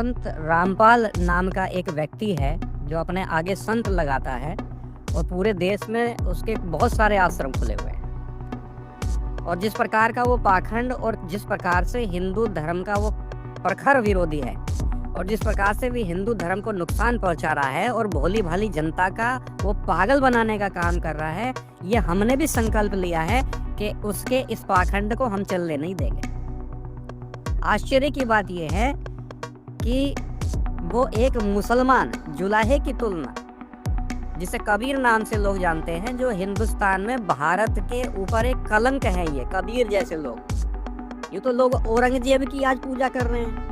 संत रामपाल नाम का एक व्यक्ति है जो अपने आगे संत लगाता है और पूरे देश में उसके बहुत सारे आश्रम खुले हुए हैं। और जिस प्रकार का वो पाखंड और जिस प्रकार से हिंदू धर्म का वो प्रखर विरोधी है और जिस प्रकार से भी हिंदू धर्म को नुकसान पहुंचा रहा है और भोली भाली जनता का वो पागल बनाने का काम कर रहा है, ये हमने भी संकल्प लिया है कि उसके इस पाखंड को हम चलने नहीं देंगे। आश्चर्य की बात यह है कि वो एक मुसलमान जुलाहे की तुलना, जिसे कबीर नाम से लोग जानते हैं, जो हिंदुस्तान में भारत के ऊपर एक कलंक है, ये कबीर जैसे लोग। ये तो लोग औरंगजेब की आज पूजा कर रहे हैं।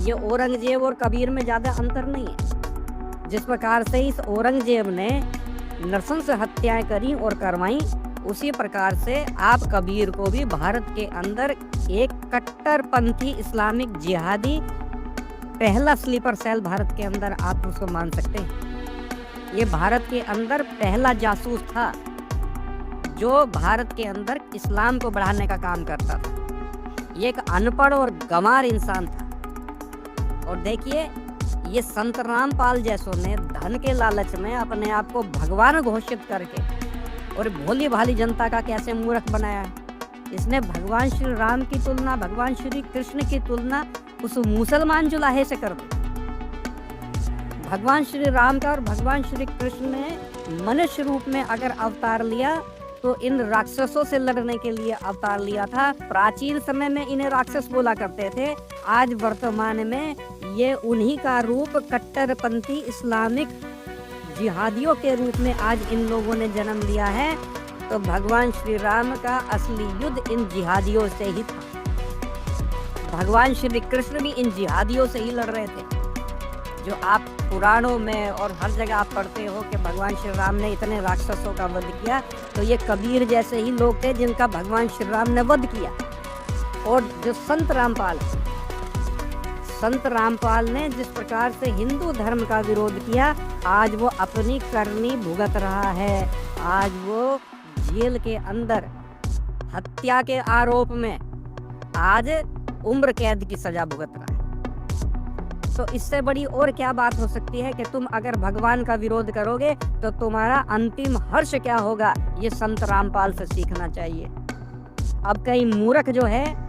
ये औरंगजेब और कबीर में ज्यादा अंतर नहीं है। जिस प्रकार से इस औरंगजेब ने नृशंस हत्याएं करी और करवाई, उसी प्रकार से आप कबीर को भी भारत के अंदर एक कट्टरपंथी इस्लामिक जिहादी पहला स्लीपर सेल भारत के अंदर आप उसको मान सकते हैं। ये भारत के अंदर पहला जासूस था जो भारत के अंदर इस्लाम को बढ़ाने का काम करता था। ये एक अनपढ़ और गंवार इंसान था। और देखिए, ये संत रामपाल जैसों ने धन के लालच में अपने आप को भगवान घोषित करके और भोली भाली जनता का कैसे मूर्ख बनाया है। इसने भगवान श्री राम की तुलना, भगवान श्री कृष्ण की तुलना उस मुसलमान जुलाहे से कर दी। भगवान श्री राम का और भगवान श्री कृष्ण ने मनुष्य रूप में अगर अवतार लिया तो इन राक्षसों से लड़ने के लिए अवतार लिया था। प्राचीन समय में इन्हें राक्षस बोला करते थे। आज वर्तमान में ये उन्हीं का रूप कट्टरपंथी इस्लामिक जिहादियों के रूप में आज इन लोगों ने जन्म लिया है। तो भगवान श्री राम का असली युद्ध इन जिहादियों से ही था। भगवान श्री कृष्ण भी इन जिहादियों से ही लड़ रहे थे। जो आप पुराणों में और हर जगह आप पढ़ते हो कि भगवान श्री राम ने इतने राक्षसों का वध किया, तो ये कबीर जैसे ही लोग थे जिनका भगवान श्री राम ने वध किया। और जो संत रामपाल ने जिस प्रकार से हिंदू धर्म का विरोध किया, आज वो अपनी करनी भुगत रहा है। आज वो जेल के अंदर हत्या के आरोप में आज उम्र कैद की सजा भुगत रहा है। तो इससे बड़ी और क्या बात हो सकती है कि तुम अगर भगवान का विरोध करोगे तो तुम्हारा अंतिम हर्ष क्या होगा, ये संत रामपाल से सीखना चाहिए। अब कई मूर्ख जो है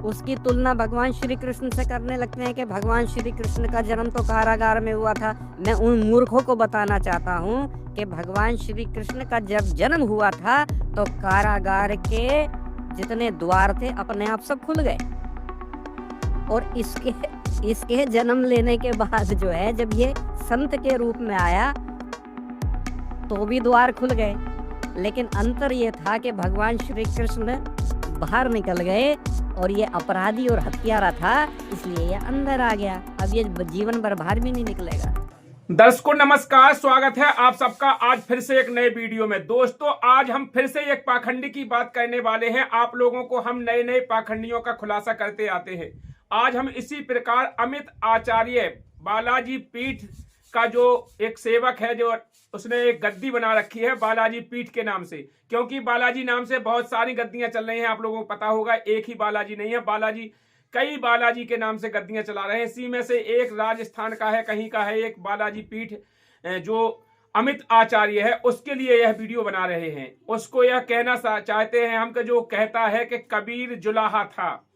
उसकी तुलना भगवान श्री कृष्ण से करने लगते हैं कि भगवान श्री कृष्ण का जन्म तो कारागार में हुआ था। मैं उन मूर्खों को बताना चाहता हूँ कि भगवान श्री कृष्ण का जब जन्म हुआ था तो कारागार के जितने द्वार थे अपने आप सब खुल गए। और इसके जन्म लेने के बाद जो है, जब ये संत के रूप में आया तो भी द्वार खुल गए। लेकिन अंतर ये था कि भगवान श्री कृष्ण बाहर निकल गए और ये अपराधी और हत्यारा था, इसलिए ये अंदर आ गया। अब ये जीवन भर बाहर भी नहीं निकलेगा। दर्शकों नमस्कार, स्वागत है आप सबका आज फिर से एक नए वीडियो में। दोस्तों, आज हम फिर से एक पाखंडी की बात करने वाले हैं। आप लोगों को हम नए नए पाखंडियों का खुलासा करते आते हैं। आज हम इसी प्रकार अमित आचार्य बालाजी पीठ का जो एक सेवक है, जो उसने एक गद्दी बना रखी है बालाजी पीठ के नाम से, क्योंकि बालाजी नाम से बहुत सारी गद्दियां चल रही हैं। आप लोगों को पता होगा, एक ही बालाजी नहीं है, बालाजी कई बालाजी के नाम से गद्दियां चला रहे हैं। इसी में से एक राजस्थान का है, कहीं का है एक बालाजी पीठ जो अमित आचार्य है, उसके लिए यह वीडियो बना रहे हैं। उसको यह कहना चाहते हैं हम कि जो कहता है कि कबीर जुलाहा था,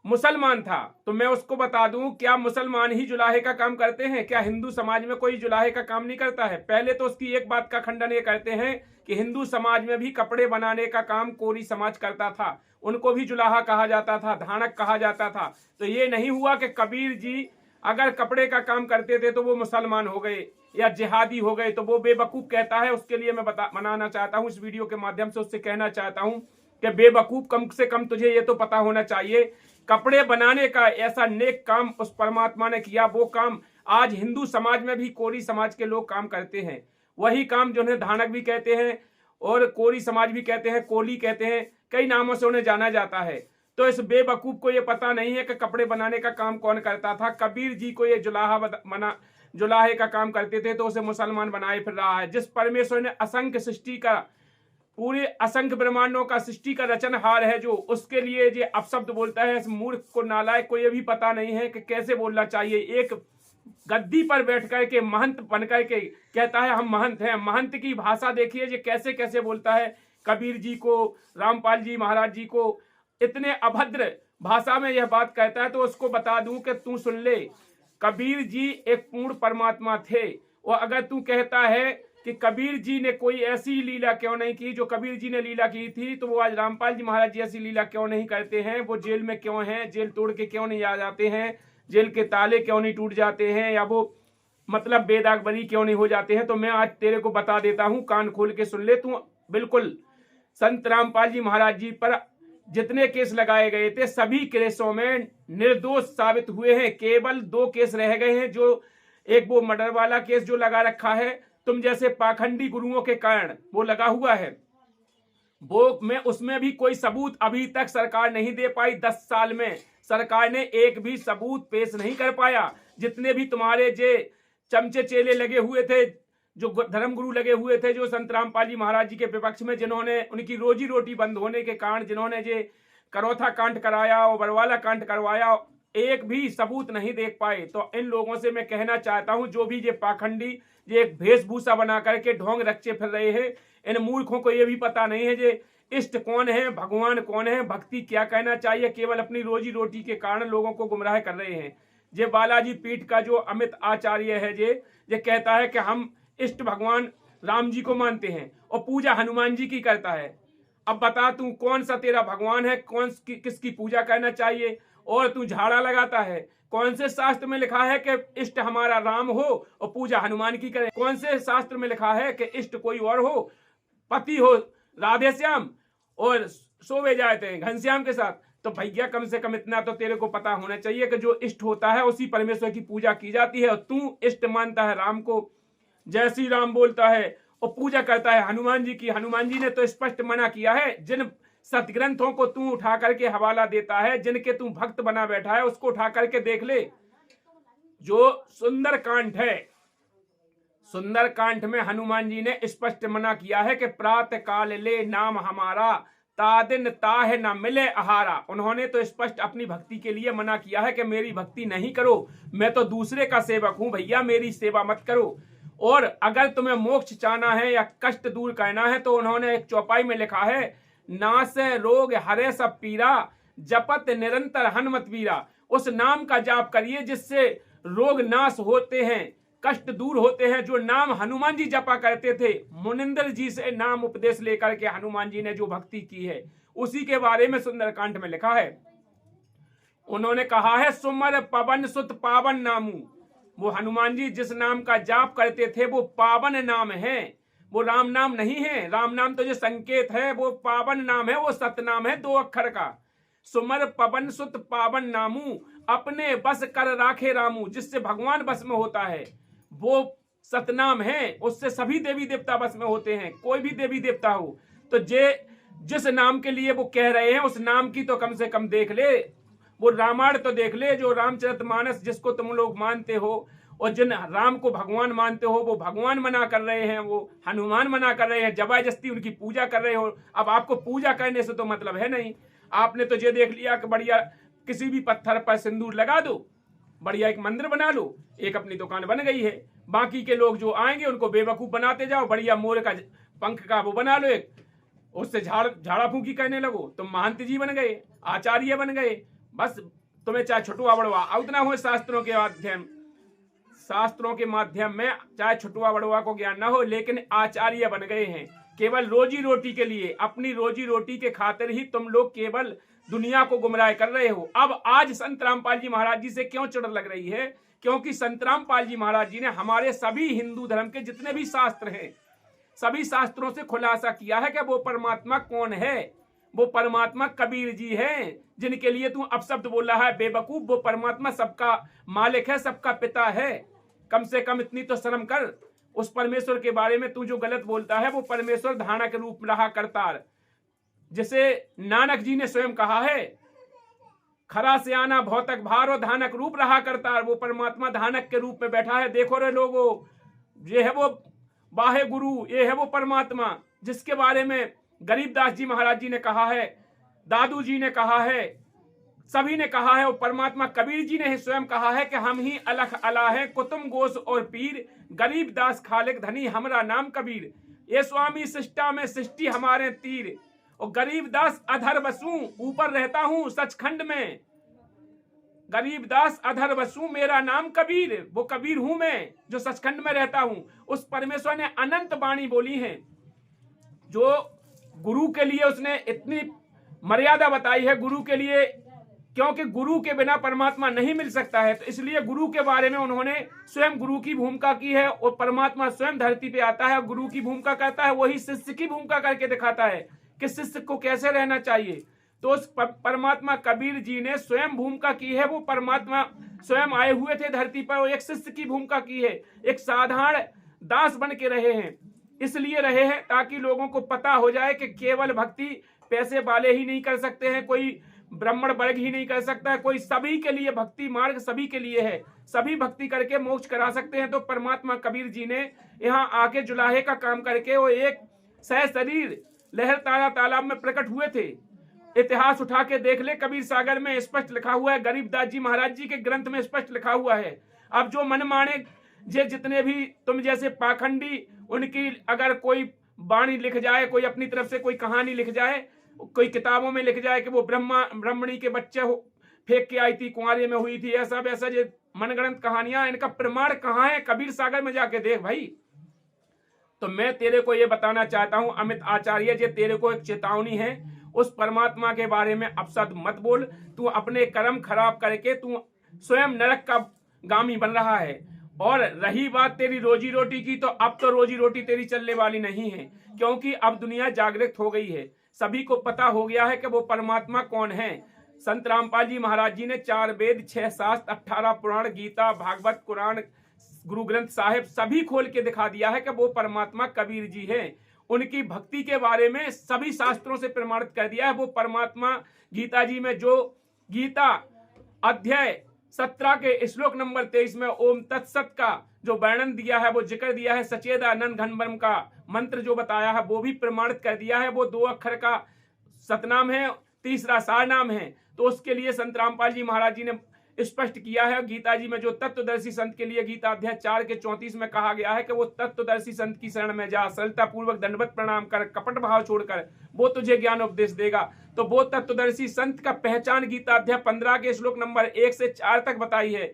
मुसलमान था। तो मैं उसको बता दूं, क्या मुसलमान ही जुलाहे का काम करते हैं? क्या हिंदू समाज में कोई जुलाहे का काम नहीं करता है? पहले तो उसकी एक बात का खंडन ये करते हैं कि हिंदू समाज में भी कपड़े बनाने का काम कोरी समाज करता था, उनको भी जुलाहा कहा जाता था, धानक कहा जाता था। तो ये नहीं हुआ कि कबीर जी अगर कपड़े का काम करते थे तो वो मुसलमान हो गए या जिहादी हो गए। तो वो बेवकूफ कहता है, उसके लिए मैं बनाना चाहता हूँ, इस वीडियो के माध्यम से उससे कहना चाहता हूँ कि बेवकूफ, कम से कम तुझे ये तो पता होना चाहिए, कपड़े बनाने का ऐसा नेक काम उस परमात्मा ने किया, वो काम आज हिंदू समाज में भी कोरी समाज के लोग काम करते हैं। वही काम जिन्हें धानक भी कहते हैं और कोरी समाज भी कहते हैं, कोली कहते हैं, कई नामों से उन्हें जाना जाता है। तो इस बेवकूफ को ये पता नहीं है कि कपड़े बनाने का काम कौन करता था। कबीर जी को ये जुलाहे का काम करते थे तो उसे मुसलमान बनाए फिर रहा है। जिस परमेश्वर ने असंख्य सृष्टि का पूरे असंख्य ब्रह्मांडों का सृष्टि का रचनहार है जो, उसके लिए ये अपशब्द बोलता है। इस मूर्ख को, नालायक को ये भी पता नहीं है कि कैसे बोलना चाहिए। एक गद्दी पर बैठ कर के महंत बन कर के कहता है हम महंत हैं। महंत की भाषा देखिए ये कैसे कैसे बोलता है। कबीर जी को, रामपाल जी महाराज जी को इतने अभद्र भाषा में यह बात कहता है। तो उसको बता दूं कि तू सुन ले, कबीर जी एक पूर्ण परमात्मा थे। और अगर तू कहता है कि कबीर जी ने कोई ऐसी लीला क्यों नहीं की जो कबीर जी ने लीला की थी, तो वो आज रामपाल जी महाराज जी ऐसी लीला क्यों नहीं करते हैं? वो जेल में क्यों हैं? जेल तोड़ के क्यों नहीं आ जाते हैं? जेल के ताले क्यों नहीं टूट जाते हैं? या वो मतलब बेदाग बरी क्यों नहीं हो जाते हैं? तो मैं आज तेरे को बता देता हूं, कान खोल के सुन ले तू। बिल्कुल संत रामपाल जी महाराज जी पर जितने केस लगाए गए थे सभी केसों में निर्दोष साबित हुए हैं। केवल 2 केस रह गए हैं, जो एक वो मर्डर वाला केस जो लगा रखा है तुम जैसे पाखंडी गुरुओं के कारण वो लगा हुआ है। वो में उसमें भी कोई सबूत अभी तक सरकार नहीं दे पाई। 10 साल में सरकार ने एक भी सबूत पेश नहीं कर पाया। जितने भी तुम्हारे जे चमचे चेले लगे हुए थे, जो धर्मगुरु लगे हुए थे, जो संत रामपाल जी महाराज जी के विपक्ष में, जिन्होंने उनकी रोजी रोटी बंद होने के कारण जिन्होंने जे करौथा कांड कराया और बरवाला कांड करवाया, एक भी सबूत नहीं देख पाए। तो इन लोगों से मैं कहना चाहता हूं, जो भी ये पाखंडी ये एक वेशभूषा बना करके ढोंग रचे फिर रहे हैं, इन मूर्खों को ये भी पता नहीं है जे इष्ट कौन है, भगवान कौन है, भक्ति क्या कहना चाहिए। केवल अपनी रोजी रोटी के कारण लोगों को गुमराह कर रहे हैं। ये बालाजी पीठ का जो अमित आचार्य है ये कहता है कि हम इष्ट भगवान राम जी को मानते हैं और पूजा हनुमान जी की करता है। अब बता तू कौन सा तेरा भगवान है, किसकी पूजा करना चाहिए? और तू झाड़ा लगाता है। कौन से शास्त्र में लिखा है कि इष्ट हमारा राम हो और पूजा हनुमान की करें? कौन से शास्त्र में लिखा है कि इष्ट कोई और हो, पति हो राधे श्याम और सोवे जाते हैं घनश्याम के साथ? तो भैया कम से कम इतना तो तेरे को पता होना चाहिए कि जो इष्ट होता है उसी परमेश्वर की पूजा की जाती है। और तू इष्ट मानता है राम को, जय श्री राम बोलता है और पूजा करता है हनुमान जी की। हनुमान जी ने तो स्पष्ट मना किया है। जिन सतग्रंथों को तू उठा करके हवाला देता है, जिनके तू भक्त बना बैठा है, उसको उठा करके देख ले। जो सुंदर कांड है, सुंदर कांड में हनुमान जी ने स्पष्ट मना किया है कि प्रातः काल ले नाम हमारा, तादिन ताह न मिले आहारा। उन्होंने तो स्पष्ट अपनी भक्ति के लिए मना किया है कि मेरी भक्ति नहीं करो, मैं तो दूसरे का सेवक हूं भैया, मेरी सेवा मत करो। और अगर तुम्हें मोक्ष चाहना है या कष्ट दूर करना है तो उन्होंने एक चौपाई में लिखा है, नास रोग हरे सब पीरा, जपत निरंतर हनुमत वीरा। उस नाम का जाप करिए जिससे रोग नाश होते हैं, कष्ट दूर होते हैं। जो नाम हनुमान जी जपा करते थे, मुनिंदर जी से नाम उपदेश लेकर के हनुमान जी ने जो भक्ति की है, उसी के बारे में सुंदरकांड में लिखा है। उन्होंने कहा है, सुमर पवन सुत पावन नामू। वो हनुमान जी जिस नाम का जाप करते थे वो पावन नाम है, वो राम नाम नहीं है। राम नाम तो जो संकेत है वो पावन नाम है, वो सतनाम है 2 अक्षर का। सुमर पवन सुत पावन नामू, अपने बस कर राखे रामू। जिससे भगवान बस में होता है वो सतनाम है, उससे सभी देवी देवता बस में होते हैं। कोई भी देवी देवता हो तो जिस नाम के लिए वो कह रहे हैं उस नाम की तो कम से कम देख ले, वो रामायण तो देख ले। जो रामचरितमानस जिसको तुम लोग मानते हो और जिन राम को भगवान मानते हो, वो भगवान मना कर रहे हैं, वो हनुमान मना कर रहे हैं, जबरदस्ती उनकी पूजा कर रहे हो। अब आपको पूजा करने से तो मतलब है नहीं। आपने तो ये देख लिया कि बढ़िया किसी भी पत्थर पर सिंदूर लगा दो, बढ़िया एक मंदिर बना लो, एक अपनी दुकान बन गई है। बाकी के लोग जो आएंगे उनको बेवकूफ बनाते जाओ, बढ़िया मोर का पंख का वो बना लो एक, उससे झाड़ा फूंकी करने लगो, तुम महंत जी बन गए, आचार्य बन गए। बस तुम्हें चाहे छुटुआ बड़वा उतना हो शास्त्रों के माध्यम में, चाहे छुटुआ बड़वा को ज्ञान ना हो, लेकिन आचार्य बन गए हैं। केवल रोजी रोटी के लिए, अपनी रोजी रोटी के खातिर ही तुम लोग केवल दुनिया को गुमराह कर रहे हो। अब आज संत रामपाल जी महाराज जी से क्यों चिढ़ लग रही है? क्योंकि संत रामपाल जी महाराज जी ने हमारे सभी हिंदू धर्म के जितने भी शास्त्र हैं, सभी शास्त्रों से खुलासा किया है कि वो परमात्मा कौन है। वो परमात्मा कबीर जी हैं, जिनके लिए तू अपशब्द बोल रहा है बेवकूफ। वो परमात्मा सबका मालिक है, सबका पिता है। कम से कम इतनी तो शर्म कर। उस परमेश्वर के बारे में तू जो गलत बोलता है, वो परमेश्वर धानक रूप रहा करतार, जिसे नानक जी ने स्वयं कहा है, खरा से आना भौतक भार और धानक रूप रहा करतार। वो परमात्मा धानक के रूप में बैठा है। देखो रे लोगो, ये है वो बाहे गुरु, ये है वो परमात्मा जिसके बारे में गरीबदास जी महाराज जी ने कहा है, दादू जी ने कहा है, सभी ने कहा है, और परमात्मा कबीर जी ने ही स्वयं कहा है कि हम ही अलख अला है कुतुम गोस और पीर, गरीबदास खालिक धनी हमरा नाम कबीर। ये स्वामी सृष्टा में सृष्टि हमारे तीर, और गरीबदास अधर बसू ऊपर रहता हूं सचखंड में। गरीबदास अधर बसू मेरा नाम कबीर, वो कबीर हूं मैं जो सचखंड में रहता हूं। उस परमेश्वर ने अनंत वाणी बोली है, जो गुरु के लिए उसने इतनी मर्यादा बताई है गुरु के लिए, क्योंकि गुरु के बिना परमात्मा नहीं मिल सकता है। तो इसलिए गुरु के बारे में उन्होंने स्वयं गुरु की भूमिका की है, और परमात्मा स्वयं धरती पे आता है, गुरु की भूमिका करता है, वही शिष्य की भूमिका करके दिखाता है कि शिष्य को कैसे रहना चाहिए। तो उस परमात्मा कबीर जी ने स्वयं भूमिका की है, वो परमात्मा स्वयं आए हुए थे धरती पर, और एक शिष्य की भूमिका की है, एक साधारण दास बन के रहे हैं। इसलिए रहे हैं ताकि लोगों को पता हो जाए कि केवल भक्ति पैसे वाले ही नहीं कर सकते हैं, कोई ब्राह्मण वर्ग ही नहीं कर सकता है, कोई सभी के लिए भक्ति मार्ग सभी के लिए है, सभी भक्ति करके मोक्ष करा सकते हैं। तो परमात्मा कबीर जी ने यहाँ आके जुलाहे का काम करके वो एक सह शरीर लहर तारा तालाब में प्रकट हुए थे। इतिहास उठा के देख ले, कबीर सागर में स्पष्ट लिखा हुआ है, गरीबदास जी महाराज जी के ग्रंथ में स्पष्ट लिखा हुआ है। अब जो मन माने जे जितने भी तुम जैसे पाखंडी, उनकी अगर कोई वाणी लिख जाए, कोई अपनी तरफ से कोई कहानी लिख जाए, कोई किताबों में लिख जाए कि वो ब्राह्मणी के बच्चे फेंक के आई थी, कुंवारे में हुई थी, ऐसा वैसा, जो मनगढ़ंत कहानियां, इनका प्रमाण कहाँ है? कबीर सागर में जाके देख भाई। तो मैं तेरे को ये बताना चाहता हूं अमित आचार्य जी, तेरे को एक चेतावनी है, उस परमात्मा के बारे में अपशब्द मत बोल। तू अपने कर्म खराब करके तू स्वयं नरक का गामी बन रहा है। और रही बात तेरी रोजी रोटी की, तो अब तो रोजी रोटी तेरी चलने वाली नहीं है, क्योंकि अब दुनिया जागृत हो गई है, सभी को पता हो गया है कि वो परमात्मा कौन है। संत रामपाल जी महाराज जी ने 4 वेद, 6 शास्त्र, 18 पुराण, गीता, भागवत, कुरान, गुरु ग्रंथ साहिब सभी खोल के दिखा दिया है कि वो परमात्मा कबीर जी है। उनकी भक्ति के बारे में सभी शास्त्रों से प्रमाणित कर दिया है। वो परमात्मा गीता जी में जो गीता अध्याय 17 के श्लोक नंबर 23 में ओम तत्सत का जो वर्णन दिया है, वो जिक्र दिया है, सचेदानंद घन ब्रह्म का मंत्र जो बताया है, वो भी प्रमाणित कर दिया है। वो 2 अक्षर का सतनाम है, तीसरा सारनाम है। तो उसके लिए संत रामपाल जी महाराज जी ने स्पष्ट किया है। गीता जी में जो तत्वदर्शी संत के लिए गीता अध्याय 4 के 34 में कहा गया है कि वो तत्वदर्शी संत की शरण में जा, सरलता पूर्वक दंडवत प्रणाम कर, कपट भाव छोड़कर, वो तुझे ज्ञान उपदेश देगा। तो वो तत्वदर्शी संत का पहचान गीता अध्याय 15 के श्लोक नंबर 1 से 4 तक बताई है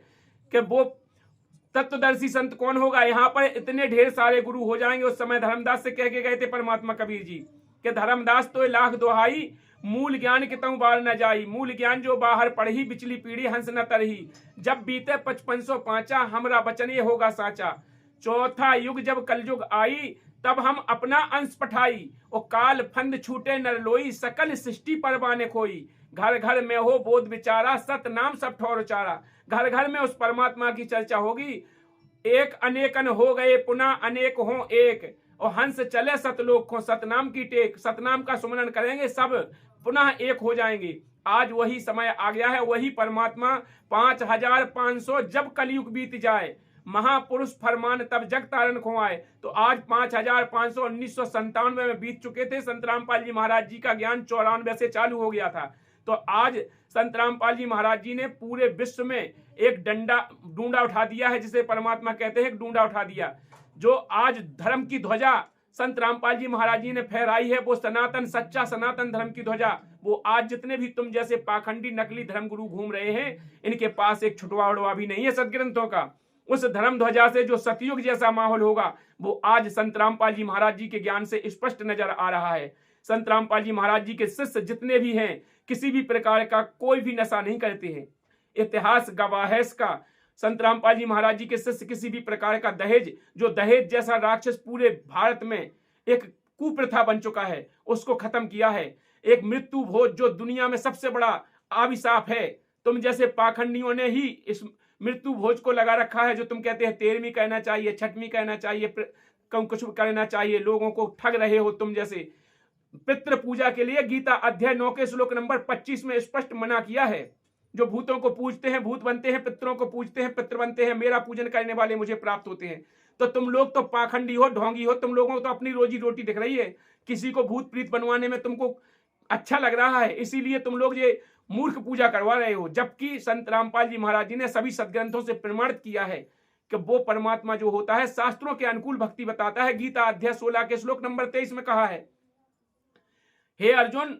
कि वो तत्वदर्शी संत कौन होगा। यहाँ पर इतने ढेर सारे गुरु हो जाएंगे। उस समय धर्मदास से कह के गए थे परमात्मा कबीर जी कि धर्मदास तो लाख दोहाई, मूल ज्ञान के तऊ बार न जाई, मूल ज्ञान जो बाहर पढ़ी, बिचली पीढ़ी हंस न तरही, जब बीते 5505 हमरा वचन ये होगा साचा, चौथा युग जब कलयुग आई, तब हम अपना अंश पठाई, और काल फंद छूटे नर लोई, सकल सृष्टि परवाने खोई, घर घर में हो बोध विचारा, सत नाम सब ठौर उचारा। घर घर में उस परमात्मा की चर्चा होगी। एक अनेकन हो गए पुनः अनेक हो एक, और हंस चले सतलोक को, सतनाम की टेक, सतनाम का सुमरन करेंगे, सब पुनः एक हो जाएंगे। आज वही समय आ गया है। वही परमात्मा 5500 जब कलयुग बीत जाए, महापुरुष फरमान तब जग तारण खुआए। तो आज 5500 1997 में बीत चुके थे। संत रामपाल जी महाराज जी का ज्ञान 94 से चालू हो गया था। तो आज संत रामपाल जी महाराज जी ने पूरे विश्व में एक डूंडा उठा दिया है, जिसे परमात्मा कहते हैं, एक डूंडा उठा दिया। जो आज धर्म की ध्वजा संत रामपाल जी महाराज जी ने फहराई है, वो सनातन सच्चा सनातन धर्म की ध्वजा, वो आज जितने भी तुम जैसे पाखंडी नकली धर्मगुरु घूम रहे हैं, इनके पास एक छुटवा उड़वा भी नहीं है सदग्रंथों का। उस धर्म ध्वजा से जो सतयुग जैसा माहौल होगा, वो आज संत रामपाल जी महाराज जी के ज्ञान से स्पष्ट नजर आ रहा है। संत रामपाल जी महाराज जी के शिष्य जितने भी हैं, किसी भी प्रकार का कोई भी नशा नहीं करते हैं। इतिहास गवाह है इसका। संत रामपाल जी महाराज जी के शिष्य किसी भी प्रकार का दहेज, जो दहेज जैसा राक्षस पूरे भारत में एक कुप्रथा बन चुका है, उसको खत्म किया है। एक मृत्यु भोज जो दुनिया में सबसे बड़ा अभिशाप है, तुम जैसे पाखंडियों ने ही इस मृत्यु भोज को लगा रखा है। जो तुम कहते हैं 13वीं कहना चाहिए, 6वीं कहना चाहिए, कुछ करना चाहिए, लोगों को ठग रहे हो तुम जैसे। पितृ पूजा के लिए गीता अध्याय 9 के श्लोक नंबर 25 में स्पष्ट मना किया है। जो भूतों को पूजते हैं भूत बनते हैं, पितरों को पूजते हैं पितृ बनते हैं, मेरा पूजन करने वाले मुझे प्राप्त होते हैं। तो तुम लोग तो पाखंडी हो, ढोंगी हो, तुम लोगों को तो अपनी रोजी रोटी दिख रही है। किसी को भूत प्रीत बनवाने में तुमको अच्छा लग रहा है, इसीलिए तुम लोग ये मूर्ख पूजा करवा रहे हो। जबकि संत रामपाल जी महाराज जी ने सभी सदग्रंथों से प्रमाणित किया है कि वो परमात्मा जो होता है शास्त्रों के अनुकूल भक्ति बताता है। गीता अध्याय 16 के श्लोक नंबर 23 में कहा है, हे अर्जुन,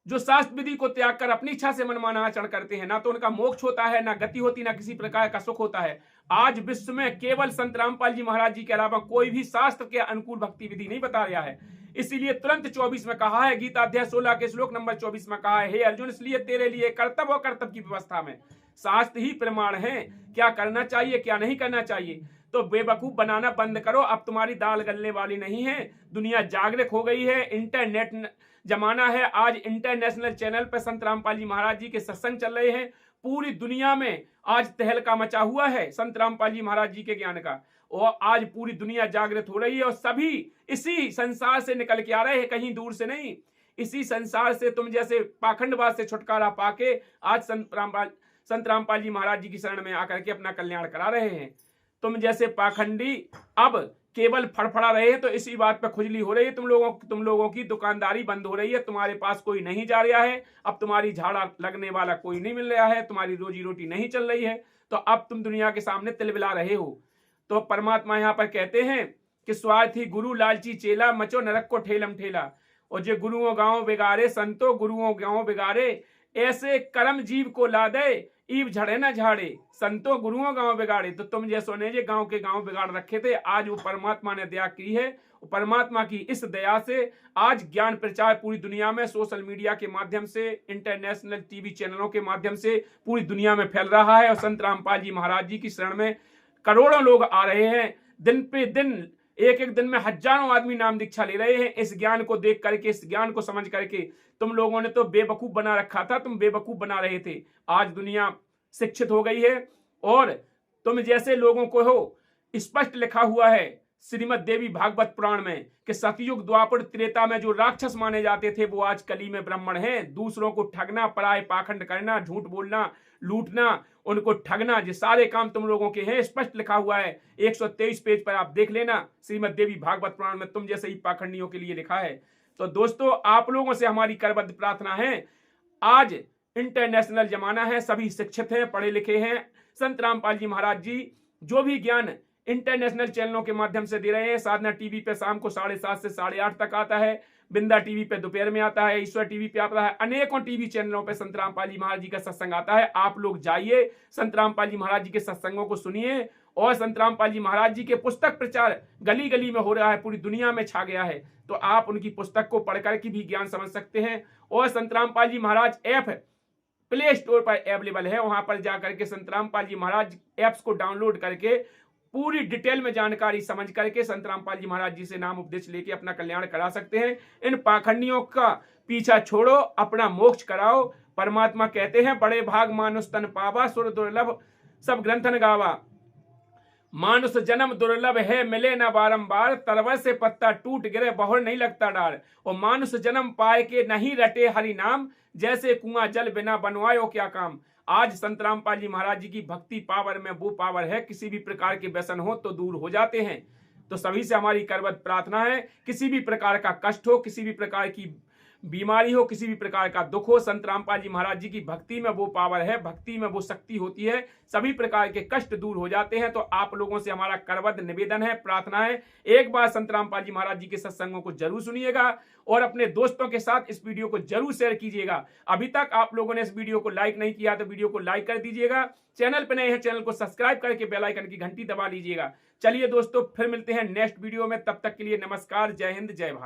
जो शास्त्र विधि को त्याग कर अपनी इच्छा से मनमाना आचरण करते हैं, ना तो उनका मोक्ष होता है, ना गति होती, ना किसी प्रकार का सुख होता है। आज विश्व में केवल संत रामपाल जी महाराज जी के अलावा कोई भी शास्त्र के अनुकूल भक्ति विधि नहीं बता रहा है। इसीलिए तुरंत 24 में कहा है, गीता अध्याय 16 के श्लोक नंबर 24 में कहा है, हे अर्जुन, इसलिए तेरे लिए कर्तव्य और कर्तव्य की व्यवस्था में शास्त्र ही प्रमाण है, क्या करना चाहिए क्या नहीं करना चाहिए। तो बेवकूफ बनाना बंद करो, अब तुम्हारी दाल गलने वाली नहीं है। दुनिया जागरूक हो गई है, इंटरनेट जमाना है। आज इंटरनेशनल चैनल पर संत रामपाल जी महाराज जी के सत्संग चल रहे हैं। पूरी दुनिया में आज तहलका मचा हुआ है संत रामपाल जी महाराज जी के ज्ञान का, और आज पूरी दुनिया जागृत हो रही है, और सभी इसी संसार से निकल के आ रहे हैं, कहीं दूर से नहीं। इसी संसार से तुम जैसे पाखंडवाद से छुटकारा पाके आज संत रामपाल जी महाराज जी की शरण में आकर के अपना कल्याण करा रहे हैं। तुम जैसे पाखंडी अब केवल फड़फड़ा रहे हैं, तो इसी बात पर खुजली हो रही है। तुम लोगों की दुकानदारी बंद हो रही है, तुम्हारे पास कोई नहीं जा रहा है, अब तुम्हारी झाड़ा लगने वाला कोई नहीं मिल रहा है, तुम्हारी रोजी रोटी नहीं चल रही है, तो अब तुम दुनिया के सामने तिलबिला रहे हो। तो परमात्मा यहाँ पर कहते हैं कि स्वार्थी गुरु लालची चेला, मचो नरक को ठेलम ठेला। और जो गुरुओं गांव बिगाड़े, संतो गुरुओं गांव बिगाड़े, ऐसे कर्म जीव को ला दे, ईव झड़े न झाड़े, संतो गुरुओं गांव बिगाड़े। तो तुम जैसो ने जे गांव के गांव बिगाड़ रखे थे, आज वो परमात्मा ने दया की है। परमात्मा की इस दया से आज ज्ञान प्रचार पूरी दुनिया में सोशल मीडिया के माध्यम से, इंटरनेशनल टीवी चैनलों के माध्यम से पूरी दुनिया में फैल रहा है। और संत रामपाल जी महाराज जी की शरण में करोड़ों लोग आ रहे हैं। दिन पे दिन, एक एक दिन में हजारों आदमी नाम दीक्षा ले रहे हैं। इस ज्ञान को देख करके, इस ज्ञान को समझ करके तुम लोगों ने तो बेवकूफ बना रखा था, तुम बेवकूफ बना रहे थे। आज दुनिया शिक्षित हो गई है, और तुम जैसे लोगों को हो, स्पष्ट लिखा हुआ है श्रीमद् देवी भागवत पुराण में कि सतयुग द्वापर त्रेता में जो राक्षस माने जाते थे, वो आज कली में ब्राह्मण हैं। दूसरों को ठगना, पराये पाखंड करना, झूठ बोलना, लूटना, उनको ठगना, ये सारे काम तुम लोगों के हैं। स्पष्ट लिखा हुआ है 123 पेज पर, आप देख लेना श्रीमद् देवी भागवत पुराण में तुम जैसे ही पाखंडियों के लिए लिखा है। तो दोस्तों, आप लोगों से हमारी करबद्ध प्रार्थना है, आज इंटरनेशनल जमाना है, सभी शिक्षित हैं, पढ़े लिखे हैं। संत रामपाल जी महाराज जी जो भी ज्ञान इंटरनेशनल चैनलों के माध्यम से दे रहे हैं, साधना टीवी पे शाम को 7:30 से 8:30 तक आता है, बिंदा टीवी पे दोपहर में आता है, ईश्वर टीवी पे आता है, अनेकों टीवी चैनलों पे संत रामपाल जी महाराज जी का सत्संग आता है। आप लोग जाइए, संत रामपाल जी महाराज जी के सत्संगों को सुनिए, और संत रामपाल जी महाराज जी के पुस्तक प्रचार गली गली में हो रहा है, पूरी दुनिया में छा गया है। तो आप उनकी पुस्तक को पढ़कर के भी ज्ञान समझ सकते हैं। और संत रामपाल जी महाराज ऐप प्ले स्टोर पर अवेलेबल है, वहां पर जाकर के संत रामपाल जी महाराज ऐप्स को डाउनलोड करके पूरी डिटेल में जानकारी समझ करके संत रामपाल जी महाराज जी से नाम उपदेश लेके अपना कल्याण करा सकते हैं। इन पाखंडियों का पीछा छोड़ो, अपना मोक्ष कराओ। परमात्मा कहते हैं, बड़े भाग मानुष तन पावा, सुर दुर्लभ सब ग्रंथन गावा। मानुष जन्म दुर्लभ है, मिले न बारंबार, तरवर से पत्ता टूट गिरे, बहुर नहीं लगता डार। और मानुष जन्म पाए के नहीं रटे हरि नाम, जैसे कुआं जल बिना बनवायो क्या काम। आज संत रामपाल जी महाराज जी की भक्ति पावर में वो पावर है, किसी भी प्रकार के व्यसन हो तो दूर हो जाते हैं। तो सभी से हमारी करबद्ध प्रार्थना है, किसी भी प्रकार का कष्ट हो, किसी भी प्रकार की बीमारी हो, किसी भी प्रकार का दुख हो, संत रामपाल जी महाराज जी की भक्ति में वो पावर है, भक्ति में वो शक्ति होती है, सभी प्रकार के कष्ट दूर हो जाते हैं। तो आप लोगों से हमारा करबद्ध निवेदन है, प्रार्थना है, एक बार संत रामपाल जी महाराज जी के सत्संगों को जरूर सुनिएगा और अपने दोस्तों के साथ इस वीडियो को जरूर शेयर कीजिएगा। अभी तक आप लोगों ने इस वीडियो को लाइक नहीं किया तो वीडियो को लाइक कर दीजिएगा। चैनल पर नए हैं, चैनल को सब्सक्राइब करके बेल आइकन की घंटी दबा लीजिएगा। चलिए दोस्तों, फिर मिलते हैं नेक्स्ट वीडियो में, तब तक के लिए नमस्कार, जय हिंद, जय भारत।